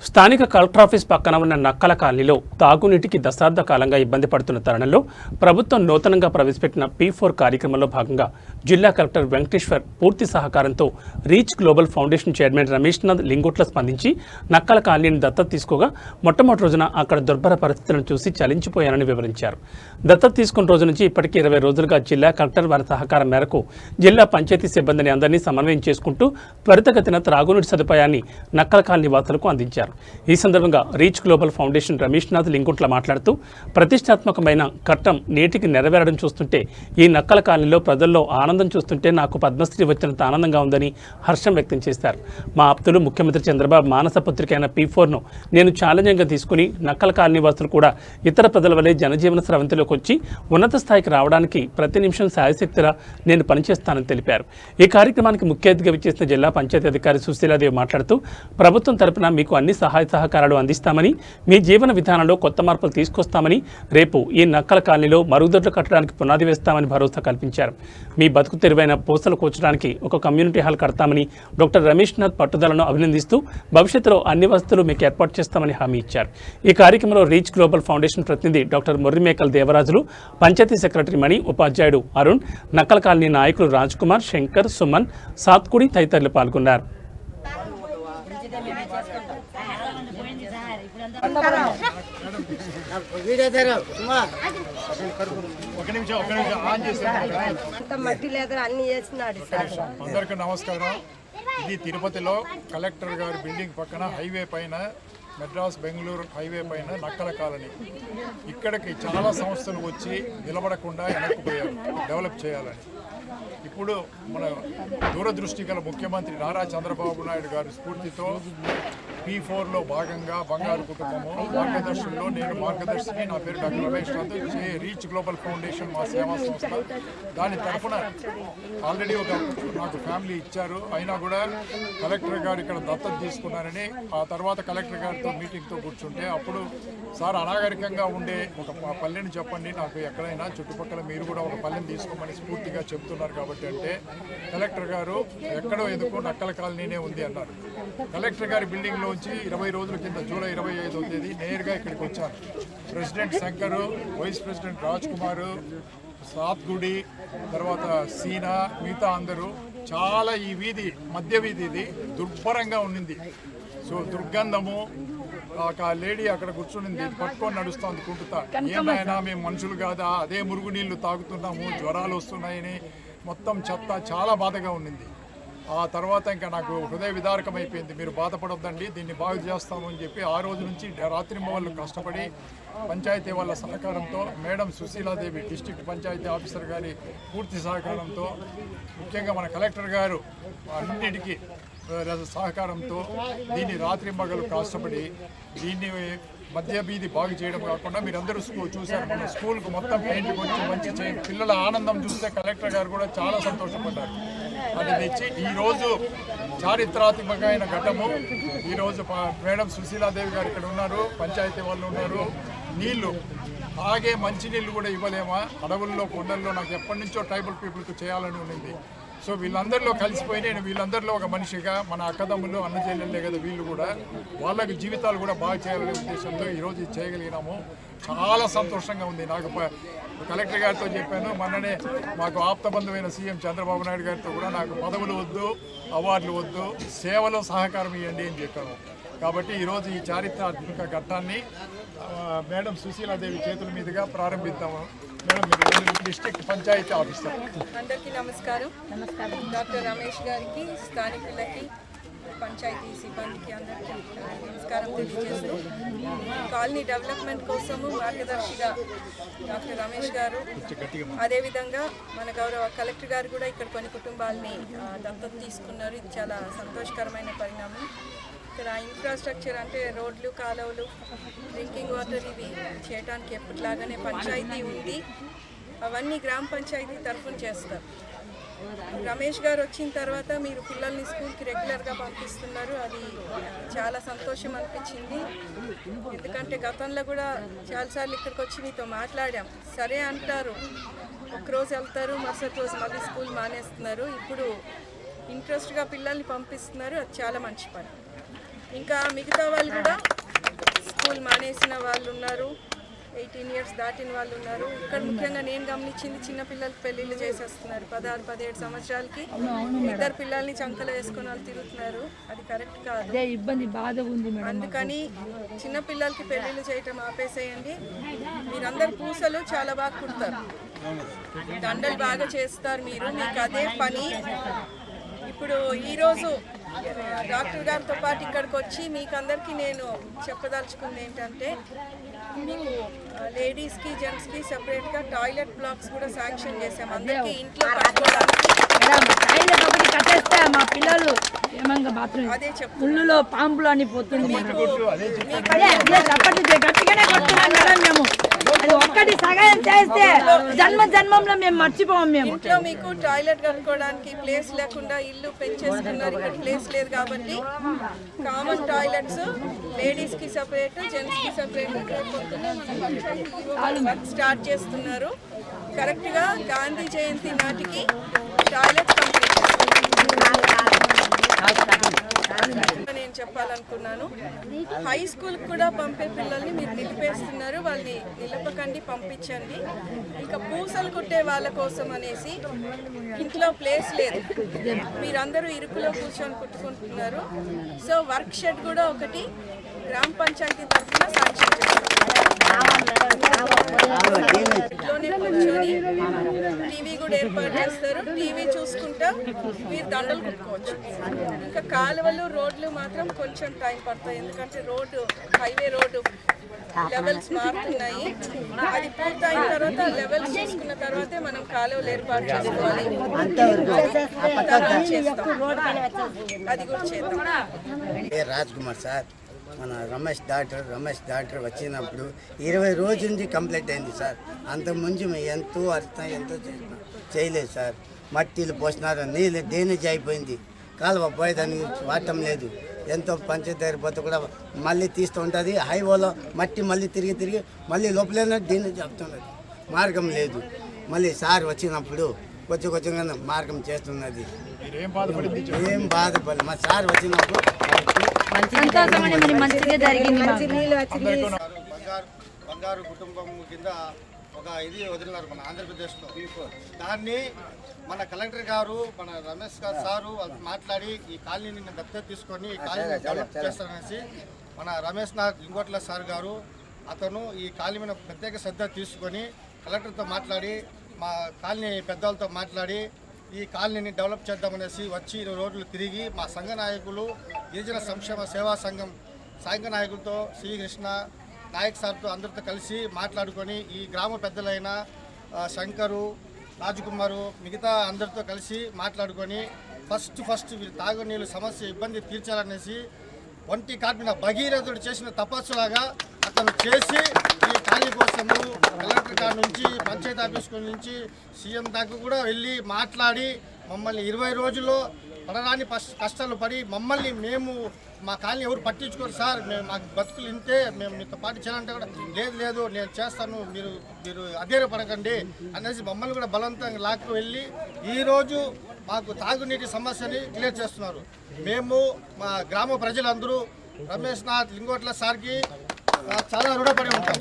స్థానిక collector office పక్కన ఉన్న నక్కల కాలనీలో తాగునీటికి దశాబ్ద కాలంగా ఇబ్బంది పడుతున్న తరుణంలో ప్రభుత్వం నూతనంగా ప్రవేశపెట్టిన P4 కార్యక్రమంలో భాగంగా జిల్లా కలెక్టర్ వెంకటేశ్వర్ పూర్తి సహకారంతో రీచ్ గ్లోబల్ ఫౌండేషన్ చైర్మన్ రమేష్నాథ్ లింగోట్ల స్పందించి నక్కల కాలనీని దత్తత తీసుకోగా మొట్టమొదటి రోజున అక్కడ దుర్భర పరిస్థితులను చూసి చలించిపోయానని వివరించారు. దత్తత తీసుకున్న రోజు నుంచి ఇప్పటికీ 20 రోజులుగా జిల్లా కలెక్టర్ వారి సహకారం మేరకు జిల్లా పంచాయతీ సిబ్బందిని అందరినీ సమన్వయం చేసుకుంటూ త్వరితగతిన త్రాగునీటి సదుపాయాన్ని నక్కల కాలనీ వాసులకు అందించారు. ఈ సందర్భంగా రీచ్ గ్లోబల్ ఫౌండేషన్ రమేష్నాథ్ లింగుంట్ల మాట్లాడుతూ ప్రతిష్టాత్మకమైన కట్టం నేటికి నెరవేరడం చూస్తుంటే ఈ నక్కల కాలనీలో ప్రజల్లో ఆనందం చూస్తుంటే నాకు పద్మశ్రీ వచ్చినంత ఆనందంగా ఉందని హర్షం వ్యక్తం చేశారు. మా ఆప్తులు ముఖ్యమంత్రి చంద్రబాబు మానస పత్రికైన P4ను నేను ఛాలెంజ్గా తీసుకుని నక్కల కాలనీ వాసులు కూడా ఇతర ప్రజల వలె జనజీవన స్రవంతిలోకి వచ్చి ఉన్నత స్థాయికి రావడానికి ప్రతి నిమిషం శాయశక్తిలా నేను పనిచేస్తానని తెలిపారు. ఈ కార్యక్రమానికి ముఖ్య అతిథిగా విచ్చేసిన జిల్లా పంచాయతీ అధికారి సుశీలాదేవి మాట్లాడుతూ ప్రభుత్వం తరపున మీకు అన్ని సహాయ సహకారాలు అందిస్తామని, మీ జీవన విధానంలో కొత్త మార్పులు తీసుకొస్తామని, రేపు ఈ నక్కల కాలనీలో మరుగుదొడ్లు కట్టడానికి పునాది వేస్తామని భరోసా కల్పించారు. మీ బతుకు తెరువైన పూసలు కూర్చడానికి ఒక కమ్యూనిటీ హాల్ కడతామని డాక్టర్ రమేష్నాథ్ పట్టుదలను అభినందిస్తూ భవిష్యత్తులో అన్ని వసతులు మీకు ఏర్పాటు చేస్తామని హామీ ఇచ్చారు. ఈ కార్యక్రమంలో రీచ్ గ్లోబల్ ఫౌండేషన్ ప్రతినిధి డాక్టర్ మొర్రిమేకల్ దేవరాజులు, పంచాయతీ సెక్రటరీ మణి, ఉపాధ్యాయుడు అరుణ్, నక్కల కాలనీ నాయకులు రాజ్ కుమార్, శంకర్, సుమన్, సాత్కుడి తదితరులు పాల్గొన్నారు. మట్టి లేదా అన్ని చేస్తున్నాడు. అందరికీ నమస్కారం. ఇది తిరుపతిలో కలెక్టర్ గారి బిల్డింగ్ పక్కన హైవే పైన, మెడ్రాస్ బెంగళూరు హైవే పైన నక్కల కాలనీ. ఇక్కడికి చాలా సంస్థలు వచ్చి నిలబడకుండా వెనక్కిపోయారు డెవలప్ చేయాలని. ఇప్పుడు మన దూరదృష్టి గల ముఖ్యమంత్రి నారా చంద్రబాబు నాయుడు గారి స్ఫూర్తితో P4లో భాగంగా బంగారు కుటుంబము మార్గదర్శుల్లో నేను మార్గదర్శిని. నా పేరు డాక్టర్ రమేష్నాథ్. రీచ్ గ్లోబల్ ఫౌండేషన్ మా సేవా సంస్థ. దాని తరఫున ఆల్రెడీ నాకు ఫ్యామిలీ ఇచ్చారు. అయినా కూడా కలెక్టర్ గారు ఇక్కడ దత్తత తీసుకున్నారని ఆ తర్వాత కలెక్టర్ గారితో మీటింగ్తో కూర్చుంటే అప్పుడు సార్ అనాగరికంగా ఉండే ఒక పల్లెని చెప్పండి, నాకు ఎక్కడైనా చుట్టుపక్కల మీరు కూడా ఒక పల్లెని తీసుకోమని స్ఫూర్తిగా చెప్తున్నారు కాబట్టి అంటే కలెక్టర్ గారు ఎక్కడో ఎందుకు నక్కల కాలనీనే ఉంది అన్నారు. కలెక్టర్ గారి బిల్డింగ్లో 20 రోజుల కింద జూలై 25వ తేదీ నేరుగా ఇక్కడికి వచ్చాను. President Shankar, vice president Raj Kumar, సాత్గుడి, తర్వాత సీనా, మిగతా అందరూ చాలా ఈ వీధి మధ్య వీధి ఇది దుర్భరంగా ఉండింది. సో దుర్గంధము. ఆ లేడీ అక్కడ కూర్చునింది, పట్టుకొని నడుస్తుంది కుంటుతా. ఏమైనా మేము మనుషులు కాదా, అదే మురుగునీళ్ళు తాగుతున్నాము, జ్వరాలు వస్తున్నాయని మొత్తం చెత్త చాలా బాధగా ఉండింది. ఆ తర్వాత ఇంకా నాకు హృదయ విదారకం అయిపోయింది. మీరు బాధపడొద్దండి, దీన్ని బాగు చేస్తామని చెప్పి ఆ రోజు నుంచి రాత్రింబవళ్ళు కష్టపడి పంచాయతీ వాళ్ళ సహకారంతో, madam Sushiladevi district panchayat officer గారి పూర్తి సహకారంతో, ముఖ్యంగా మన కలెక్టర్ గారు అన్నిటికీ సహకారంతో దీన్ని రాత్రింబగలు కష్టపడి దీన్ని మధ్య వీధి బాగు చేయడం కాకుండా మీరందరూ చూశారు. మన స్కూల్కు మొత్తం పెయింట్ కొంచెం మంచి చేయండి. పిల్లల ఆనందం చూస్తే కలెక్టర్ గారు కూడా చాలా సంతోషపడ్డారు. అది తెచ్చి ఈరోజు చారిత్రాత్మకమైన ఘట్టము. ఈరోజు మేడం సుశీలాదేవి గారు ఇక్కడ ఉన్నారు, పంచాయతీ వాళ్ళు ఉన్నారు. నీళ్లు తాగే మంచినీళ్ళు కూడా ఇవ్వలేమా? అడవుల్లో కొండల్లో నాకు ఎప్పటి నుంచో ట్రైబల్ పీపుల్కి చేయాలని ఉండింది. సో వీళ్ళందరిలో కలిసిపోయి నేను వీళ్ళందరిలో ఒక మనిషిగా, మన అక్కదమ్ములు అన్న చెల్లెళ్ళే కదా వీళ్ళు కూడా, వాళ్ళకి జీవితాలు కూడా బాగా చేయాలనే ఉద్దేశంతో ఈరోజు ఇది చేయగలిగినాము. చాలా సంతోషంగా ఉంది. నాకు కలెక్టర్ గారితో చెప్పాను మొన్ననే, మాకు ఆప్తబంధువైన సీఎం చంద్రబాబు నాయుడు గారితో కూడా నాకు పదవులు వద్దు, అవార్డులు వద్దు, సేవలో సహకారం ఇవ్వండి అని చెప్పాను. కాబట్టి ఈరోజు ఈ చారిత్రాత్మక ఘట్టాన్ని మేడం సుశీలాదేవి చేతుల మీదుగా ప్రారంభిద్దాము. మేడం, మీరు డిస్ట్రిక్ట్ పంచాయతీ ఆఫీసర్. అందరికీ నమస్కారం. డాక్టర్ రమేష్ గారికి, స్థానికులకి, పంచాయతీ సిబ్బందికి అందరికీ నమస్కారం తెలియజేస్తూ, కాలనీ డెవలప్మెంట్ కోసము మార్గదర్శిగా డాక్టర్ రమేష్ గారు, అదేవిధంగా మన గౌరవ కలెక్టర్ గారు కూడా ఇక్కడ కొన్ని కుటుంబాలని దత్తత తీసుకున్నారు. ఇది చాలా సంతోషకరమైన పరిణామం. ఇక్కడ ఇన్ఫ్రాస్ట్రక్చర్ అంటే రోడ్లు, కాలువలు, డ్రింకింగ్ వాటర్ ఇవి చేయడానికి ఎప్పటిలాగానే పంచాయతీ ఉంది. అవన్నీ గ్రామ పంచాయతీ తరఫున చేస్తారు. రమేష్ గారు వచ్చిన తర్వాత మీరు పిల్లల్ని స్కూల్కి రెగ్యులర్గా పంపిస్తున్నారు. అది చాలా సంతోషం అనిపించింది. ఎందుకంటే గతంలో కూడా చాలాసార్లు ఇక్కడికి వచ్చి మీతో మాట్లాడాం. సరే అంటారు, ఒకరోజు వెళ్తారు, మరుసటి రోజు మళ్ళీ స్కూల్ మానేస్తున్నారు. ఇప్పుడు ఇంట్రెస్ట్గా పిల్లల్ని పంపిస్తున్నారు. అది చాలా మంచి పని. ఇంకా మిగతా వాళ్ళు కూడా స్కూల్ మానేసిన వాళ్ళు ఉన్నారు, 18 ఇయర్స్ దాటిన వాళ్ళు ఉన్నారు. ఇక్కడ ముఖ్యంగా నేను గమనించింది చిన్నపిల్లలకి పెళ్ళిళ్ళు చేసేస్తున్నారు. 16-17 సంవత్సరాలకి ఇద్దరు పిల్లల్ని చంకలు వేసుకొని వాళ్ళు తిరుగుతున్నారు. అది కరెక్ట్ కాదు. ఇబ్బంది బాధ ఉంది. అందుకని చిన్నపిల్లలకి పెళ్ళిళ్ళు చేయటం ఆపేసేయండి. మీరందరు పూసలు చాలా బాగా కుడతారు, దండలు బాగా చేస్తారు, మీకు అదే పని. ఇప్పుడు ఈరోజు డాక్టర్ గారితో పాటు ఇక్కడికి వచ్చి మీకు అందరికీ నేను చెప్పదలుచుకుంది ఏంటంటే, మీకు లేడీస్కి జెంట్స్కి సెపరేట్గా టాయిలెట్ బ్లాక్స్ కూడా శాంక్షన్ చేసాం. అందరికీ ఇంట్లో కట్టుకోవడానికి. కట్టేస్తే మా పిల్లలు ఏమంగా బాత్రూమ్ అదే చెప్పు, ముళ్ళులో పాంపులు అని పోతుంది. అది ఒక్కటి సహాయం చేస్తే జన్మంలో మేము మర్చిపోం. మేము ఇంట్లో మీకు టాయిలెట్ కట్టుకోవడానికి ప్లేస్ లేకుండా ఇల్లు పెంచేసుకున్నారు, ఇక్కడ ప్లేస్ లేదు కాబట్టి కామన్ టాయిలెట్స్ లేడీస్ కి సపరేట్, జెంట్స్ కి సపరేట్ వర్క్ స్టార్ట్ చేస్తున్నారు. కరెక్ట్ గా గాంధీ జయంతి నాటికి టాయిలెట్ కంప్లీట్ నేను చెప్పాలనుకున్నాను. హై స్కూల్ కూడా పంపే పిల్లల్ని మీరు నిలిపేస్తున్నారు, వాళ్ళని నిలపకండి, పంపించండి. ఇంకా పూసలు కుట్టే వాళ్ళ కోసం అనేసి ఇంట్లో ప్లేస్ లేదు, మీరందరూ ఇరుకులో కూర్చొని కుట్టుకుంటున్నారు. సో వర్క్ షెడ్ కూడా ఒకటి గ్రామ పంచాయతీ తరఫున శాంక్షన్ చేస్తారు. ఇంట్లోనే కూర్చొని టీవీ కూడా ఏర్పాటు చేస్తారు, టీవీ చూసుకుంటా మీరు దండలు కుట్టుకోవచ్చు. ఇంకా కాలువలు రోడ్లు మాత్రం కొంచెం టైం పడుతుంది, ఎందుకంటే హైవే రోడ్డు లెవెల్స్ మారుతున్నాయి. అది పూర్తయిన తర్వాత లెవెల్స్ చూసుకున్న తర్వాతే మనం కాలువలు ఏర్పాటు చేసుకోవాలి. అది కూడా చేద్దాం. రాజ్ కుమార్ సార్, మన రమేష్ డాక్టర్ వచ్చినప్పుడు 20 రోజుల నుంచి కంప్లీట్ అయింది సార్. అంతకుముందు మేము ఎంతో చేసినాం, చేయలేదు సార్. మట్టిలు పోసినారు, నీళ్ళు డ్రైనేజ్ అయిపోయింది, కాలువ పోయేదాన్ని వాడటం లేదు. ఎంతో పంచాయతీ పోతే కూడా మళ్ళీ తీస్తూ ఉంటుంది. హైవేలో మట్టి మళ్ళీ తిరిగి మళ్ళీ లోపలైనా డ్రైనేజ్ చెప్తున్నది, మార్గం లేదు. మళ్ళీ సార్ వచ్చినప్పుడు కొంచెం మార్గం చేస్తున్నది. ఏం బాధపడలేదు. మా సార్ వచ్చినప్పుడు బంగారు కుటుంబం కింద ఒక ఇది వదిలినారు మన ఆంధ్రప్రదేశ్లో. దాన్ని మన కలెక్టర్ గారు, మన రమేష్ గారు సారు వాళ్ళు మాట్లాడి ఈ కాలనీని దత్తత తీసుకొని ఈ కాలనీని డెవలప్ చేస్తారనేసి మన రమేష్ నాథ్ లింగోట్ల సార్ గారు అతను ఈ కాలనీ మీద ప్రత్యేక శ్రద్ధ తీసుకొని కలెక్టర్తో మాట్లాడి, మా కాలనీ పెద్దలతో మాట్లాడి ఈ కాలనీని డెవలప్ చేద్దామనేసి వచ్చి 20 రోజులు తిరిగి మా సంఘ నాయకులు, గిరిజన సంక్షేమ సేవా సంఘం సంఘ నాయకులతో శ్రీకృష్ణ నాయక్ సార్తో అందరితో కలిసి మాట్లాడుకొని ఈ గ్రామ పెద్దలైన శంకరు, రాజకుమారు, మిగతా అందరితో కలిసి మాట్లాడుకొని ఫస్ట్ వీళ్ళు తాగునీళ్ళు సమస్య ఇబ్బంది తీర్చాలనేసి ఒంటి కాటిన భగీరథుడు చేసిన తపస్సులాగా అతను చేసి ఈ ఖాళీ కోసము కలెక్టర్ గారి నుంచి పంచాయతీ ఆఫీస్ నుంచి సీఎం దాకా కూడా వెళ్ళి మాట్లాడి మమ్మల్ని 20 రోజుల్లో పడరాని కష్టాలు పడి మమ్మల్ని మా కాలనీ ఎవరు పట్టించుకోరు సార్, మాకు బతుకులు ఇంతే, మేము మీతో పాటు చేయాలంటే కూడా లేదు నేను చేస్తాను, మీరు అధైర్యపడకండి అనేసి మమ్మల్ని కూడా బలవంతంగా లాక్కు వెళ్ళి ఈరోజు మాకు తాగునీటి సమస్యని క్లియర్ చేస్తున్నారు. మేము మా గ్రామ ప్రజలందరూ రమేష్ నాథ్ లింగోట్ల సార్కి చాలా రుణపడి ఉంటాం.